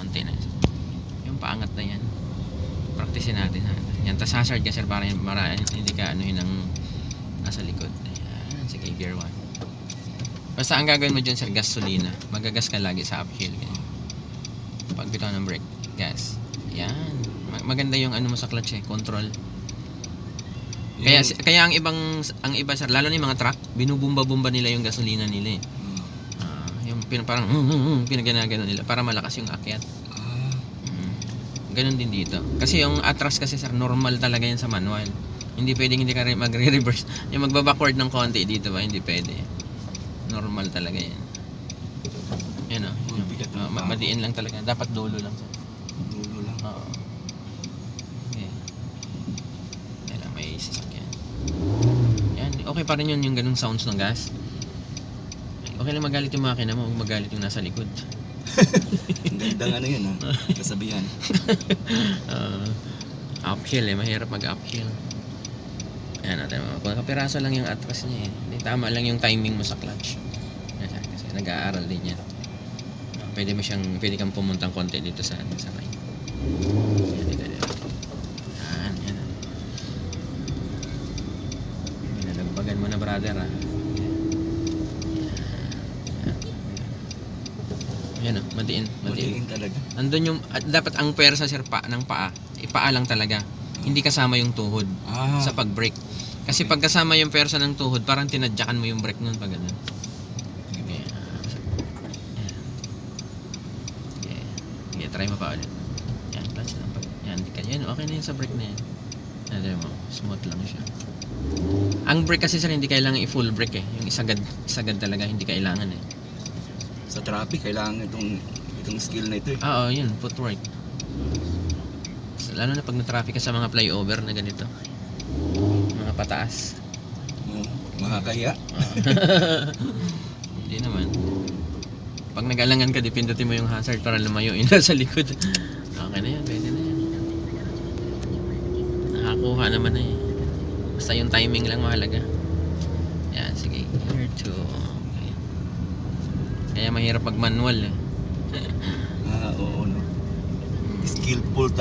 konti na. Yung paangat na yan. Praktisin natin ha. Yan, tas hazard ka sir para hindi ka anuhin ng nasa likod. Ayan, sige, gear 1. Basta ang gagawin mo dyan sir, gasolina. Magagas ka lagi sa uphill. Ganyan. Pag bitaw ng brake, gas. Yan. Maganda yung ano mo sa clutch eh, control. Kaya ang iba sir, lalo na yung mga truck, binubumba-bumba nila yung gasolina nila eh. Yung parang pinaganagano nila para malakas yung akyat. Ganun din dito. Kasi yung atras kasi sir, normal talaga yan sa manual. Hindi pwedeng hindi ka magre-reverse. Yung magba-backward ng konti dito ba, hindi pwede. Normal talaga yan. Yan o. Madiin lang talaga. Dapat dulo lang sir. Dulo lang. Oo. Okay. Yan lang, may sasakyan. Yan. Okay pa rin yun yung ganung sounds ng gas. Okay lang magalit yung makina mo, huwag magalit yung nasa likod. Ang gandang ano yun ha, kasabihan. Uphill eh, mahirap mag-uphill. Ayan natin mga, kung kapiraso lang yung atras niya eh. Hindi, tama lang yung timing mo sa clutch. Kasi nag-aaral din yan. Pwede kang pumuntang konti dito sa right. Yan. Minalagbagan mo na brother ha. Yan o, madiin. Madiin talaga. Andun yung, dapat ang pwersa sir ng paa, ipaa lang talaga. Hindi kasama yung tuhod sa pag-brake. Kasi pag kasama yung pwersa ng tuhod, parang tinadyakan mo yung brake nun pag ganun. Okay, try mo pa ulit. Yan, clutch lang pa. Yan, okay na yun sa brake na yan. Yan mo, smooth lang siya. Ang brake kasi sir, hindi kailangan i-full brake eh. Yung isagad talaga, hindi kailangan eh. Sa traffic, kailangan itong skill na ito eh. Oo, yun, footwork. Lalo na pag na-traffic ka sa mga flyover na ganito. Mga pataas. Makakahiya. Hindi naman. Pag nag-alangan ka, pindutin mo yung hazard para lumayo yun sa likod. Okay na yan, pwede na yan. Nakakuha naman na eh. Basta yung timing lang mahalaga. Yan, sige. Gear 2. Okay. Kaya mahirap pag manual eh. Oo, no. Skillful